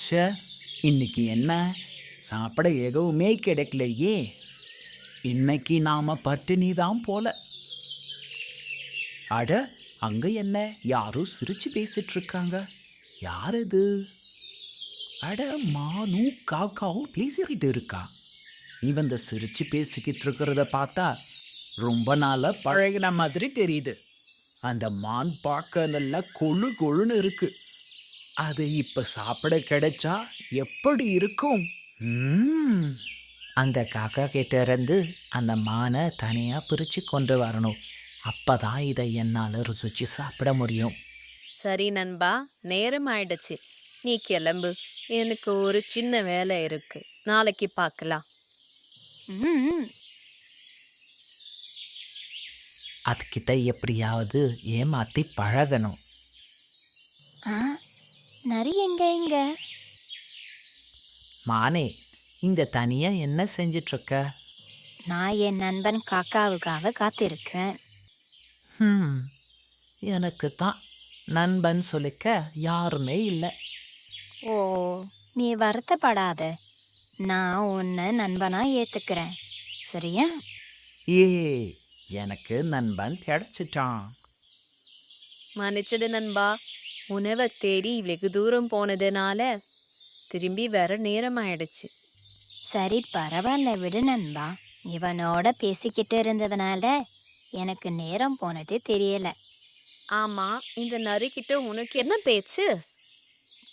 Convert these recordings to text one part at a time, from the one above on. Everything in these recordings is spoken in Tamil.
ச்சே, இன்னைக்கு என்ன சாப்பிட எதுவுமே கிடைக்கலையே. இன்னைக்கு நாம பட்டினி தான் போல. அட, அங்க என்ன யாரோ சிரிச்சு பேசிட்டு இருக்காங்க. யார் இது? அட, மானு காக்காவும் பேசிக்கிட்டு இருக்கா. இவன் இந்த சிரிச்சு பேசிக்கிட்டு இருக்கிறத பார்த்தா ரொம்ப நாளா பழகின மாதிரி தெரியுது. அந்த மான் பார்க்க நல்லா கொழு கொழுன்னு இருக்கு. அது இப்ப சாப்பிட கிடைச்சா எப்படி இருக்கும்? ம்ம். அந்த காக்கா கிட்ட இருந்து அந்த மானை தனியாக பிரித்து கொண்டு வரணும். அப்பதான் இதை என்னால் ருசிச்சு சாப்பிட முடியும். சரி நண்பா, நேரம் ஆயிடுச்சு. நீ கிளம்பு. எனக்கு ஒரு சின்ன வேலை இருக்கு. நாளைக்கு பார்க்கலாம். ம் அதுக்கிட்ட எப்படியாவது ஏமாத்தி பழகணும். ஆ நரி எங்க எங்க? மானே, இந்த தனியா என்ன செஞ்சிட்டு இருக்க? நான் என் நண்பன் காக்காவுக்காக காத்திருக்கேன். ம் எனக்கு தான் நண்பன் சொல்லிக்க யாருமே இல்லை. ஓ, நீ வருத்தப்படாத. நான் உன்னை நண்பனா ஏத்துக்கிறேன். சரியா? ஏ, எனக்கு நண்பன் கிடைச்சிட்டான். மன்னிச்சிடு நண்பா, உணவை தேடி வெகு தூரம் போனதுனால திரும்பி வர நேரம் ஆயிடுச்சு. சரி, பரவாயில்ல, விடு நண்பா. இவனோட பேசிக்கிட்டு இருந்ததுனால எனக்கு நேரம் போனதே தெரியல. ஆமா, இந்த நரிக்கிட்ட உனக்கு என்ன பேச்சு?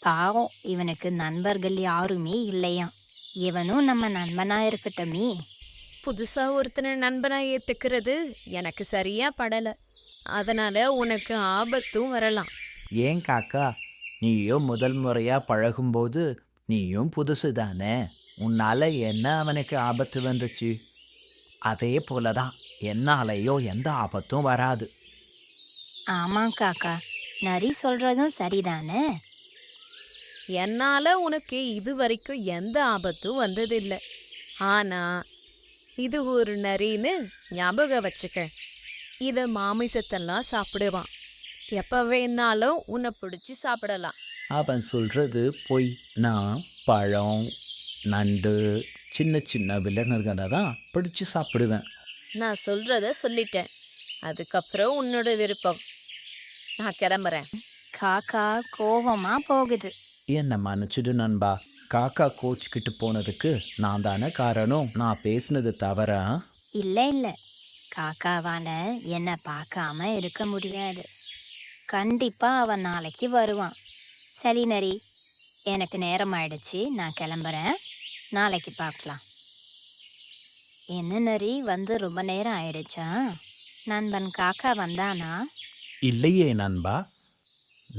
பாவம், இவனுக்கு நண்பர்கள் யாருமே இல்லையாம். இவனும் நம்ம நண்பனா இருக்கட்டுமே. புதுசா ஒருத்தனை நண்பனா ஏத்துக்கிறது எனக்கு சரியா படல. அதனால உனக்கு ஆபத்தும் வரலாம். ஏன் காக்கா, நீயும் முதல் முறையா பழகும்போது நீயும் புதுசு தானே. உன்னால என்ன அவனுக்கு ஆபத்து வந்துச்சு? அதே போலதான் என்னாலையோ எந்த ஆபத்தும் வராது. ஆமா காக்கா, நரி சொல்றதும் சரிதானே. என்னால உனக்கு இது வரைக்கும் எந்த ஆபத்தும் வந்ததில்லை. ஆனா இது ஒரு நரின்னு ஞாபகம் வச்சுக்க. இத மாமிசத்தெல்லாம் சாப்பிடுவான். எப்ப வேணாலும் உன்னை பிடிச்சி சாப்பிடலாம். அவன் சொல்றது பொய். நான் பழம், நண்டு, சின்ன சின்ன விலங்குகளை தான் பிடிச்சு சாப்பிடுவேன். நான் சொல்றத சொல்லிட்டேன். அதுக்கப்புறம் உன்னோட விருப்பம். நான் கிளம்புறேன். காக்கா கோவமா போகுது. என்ன மன்னிச்சிடு நண்பா. காக்கா கோச்சிக்கிட்டு போனதுக்கு நான் தானே காரணம். நான் பேசினது தவறா? இல்ல இல்ல, காக்காவால என்ன பார்க்காம இருக்க முடியாது. கண்டிப்பா அவன் நாளைக்கு வருவான். சரி நரி, எனக்கு நேரம் ஆயிடுச்சு, நான் கிளம்புறேன். நாளைக்கு பார்க்கலாம். என்ன நரி, வந்து ரொம்ப நேரம் ஆயிடுச்சா? நண்பன் காக்கா வந்தானா? இல்லையே நண்பா,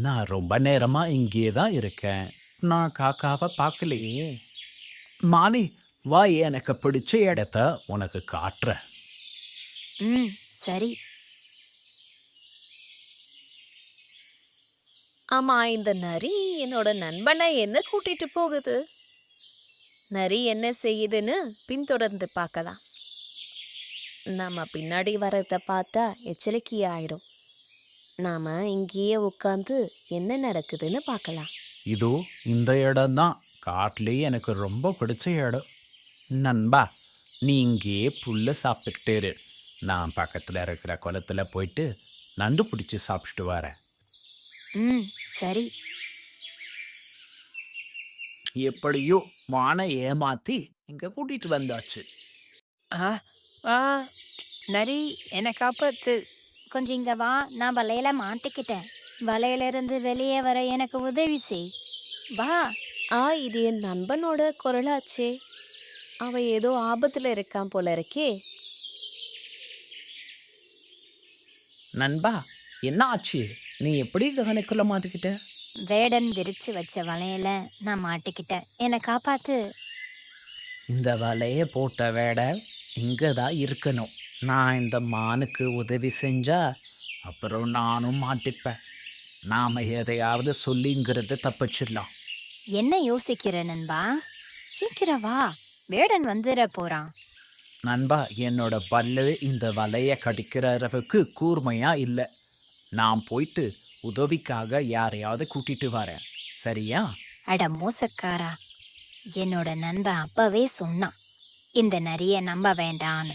நான் ரொம்ப நேரமா இங்கே தான் இருக்கேன். நான் காக்காவை பார்க்கலையே. மானி, வா, எனக்கு பிடிச்ச இடத்த உனக்கு காட்டுறேன். ம் சரி. ஆமா, இந்த நரி என்னோட நண்பனை என்ன கூட்டிட்டு போகுது? நரி என்ன செய்யுதுன்னு பின்தொடர்ந்து பார்க்கலாம். நம்ம பின்னாடி வர்றத பார்த்தா எச்சரிக்கையாயிடும். நாம இங்கேயே உட்காந்து என்ன நடக்குதுன்னு பார்க்கலாம். இதோ இந்த இடம்தான் காட்டிலேயே எனக்கு ரொம்ப பிடிச்ச இடம். நண்பா, நீ இங்கேயே புல்ல சாப்பிட்டுக்கிட்டே இரு. நான் பக்கத்தில் இருக்கிற குளத்துல போயிட்டு நண்டு பிடிச்சி சாப்பிட்டுட்டு வரேன். ம் சரி. எப்படியோ வானை ஏமாத்தி இங்க கூட்டிட்டு வந்தாச்சு. ஆ ஆ நரி, என்னை காப்பாத்து. கொஞ்சம் இங்க வா, நான் வலையில மாட்டிக்கிட்டேன். வலையிலிருந்து வெளியே வர எனக்கு உதவி செய். வா. இது என் நண்பனோட குரலாச்சே. அவன் ஏதோ ஆபத்துல இருக்கான் போல இருக்கே. நண்பா, என்ன ஆச்சு? நீ எப்படி கவனிக்கொள்ள மாட்டிக்கிட்ட? வேடன் விரிச்சு வச்ச வலையில நான் மாட்டிக்கிட்டேன். என்னை காப்பாத்து. இந்த வலைய போட்ட வேடை இங்கே தான் இருக்கணும். நான் இந்த மானுக்கு உதவி செஞ்சா அப்புறம் நானும் மாட்டிப்பேன். நாம எதையாவது சொல்லிங்கிறத தப்பிச்சிடலாம். என்ன யோசிக்கிற நண்பா? சீக்கிரம் வா, வேடன் வந்துட போறான். நண்பா, என்னோட பல்லு இந்த வலைய கடிக்கிற அளவுக்கு கூர்மையா இல்லை. நான் போயிட்டு உதவிக்காக யாரையாவது கூட்டிட்டு வரேன். சரியா? அட மோசக்காரா, என்னோட நண்பன் அப்பவே சொன்னான் இந்த நரிய நம்ப வேண்டான்னு.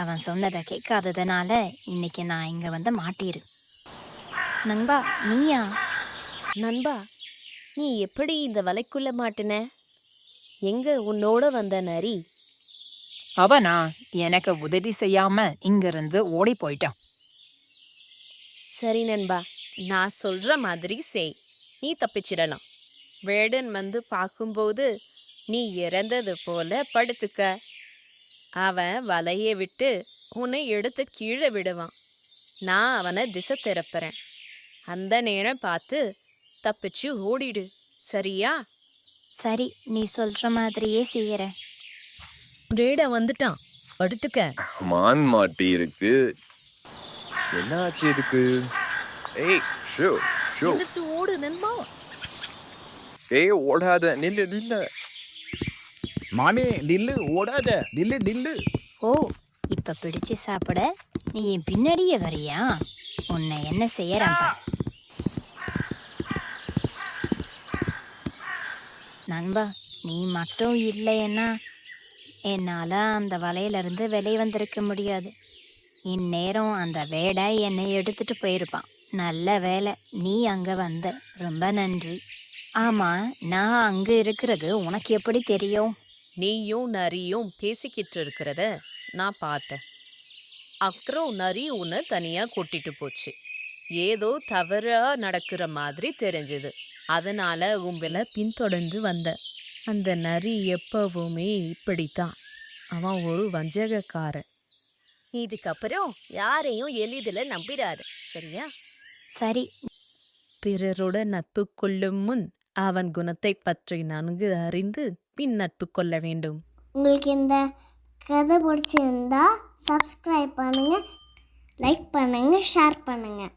அவன் சொன்னதை கேட்காததுனால இன்னைக்கு நான் இங்க வந்து மாட்டிரு. நண்பா, நீயா? நண்பா, நீ எப்படி இந்த வலைக்குள்ள மாட்டின? எங்க உன்னோட வந்த நரி? அவனா எனக்கு உதவி செய்யாம இங்கிருந்து ஓடி போயிட்டான். சரி நண்பா, நான் சொல்ற மாதிரி செய், நீ தப்பிச்சிடலாம். வேடன் வந்து பார்க்கும்போது நீ இறந்தது போல படுத்துக்க. அவன் வலையை விட்டு உன்னை எடுத்து கீழே விடுவான். நான் அவனை திசை திருப்புறேன். அந்த நேரம் பார்த்து தப்பிச்சு ஓடிடு, சரியா? சரி, நீ சொல்ற மாதிரியே செய்யறேன். வேடன் வந்துட்டான், படுத்துக்க. மான் மாட்டி இருக்கு. என்ன ஆச்சு இதுக்கு? ஏய் ஷோ ஷோ எந்திரிச்சு ஓடு நண்பா. ஏய் ஓடாத, நில்லு நில்லு. மாமே நில்லு, ஓடாத, நில்லு நில்லு. ஓ, இப்ப பிடிச்சு சாப்பிட நீ என் பின்னாடியே வரியா? உன்னை என்ன செய்யறேன் பார். நண்பா, நீ மட்டும் இல்லைன்னா என்னால அந்த வலையிலிருந்து வெளியே வந்திருக்க முடியாது. இந்நேரம் அந்த வேடை என்னை எடுத்துட்டு போயிருப்பான். நல்ல வேலை நீ அங்க வந்த, ரொம்ப நன்றி. ஆமா, நான் அங்க இருக்கிறது உனக்கு எப்படி தெரியும்? நீயும் நரியும் பேசிக்கிட்டு இருக்கிறத நான் பார்த்தேன். அப்புறம் நரி உன்னை தனியா கூட்டிட்டு போச்சு. ஏதோ தவறா நடக்கிற மாதிரி தெரிஞ்சது. அதனால உங்களை பின்தொடர்ந்து வந்த. அந்த நரி எப்பவுமே இப்படித்தான். அவன் ஒரு வஞ்சகக்காரன். இதுக்கப்புறம் யாரையும் எளிதில் நம்பிடாது, சரியா? சரி, பிறரோட நட்பு கொள்ளும் முன் அவன் குணத்தை பற்றி நன்கு அறிந்து பின் நட்பு கொள்ள வேண்டும். உங்களுக்கு இந்த கதை பிடிச்சிருந்தா சப்ஸ்கிரைப் பண்ணுங்கள், லைக் பண்ணுங்கள், ஷேர் பண்ணுங்கள்.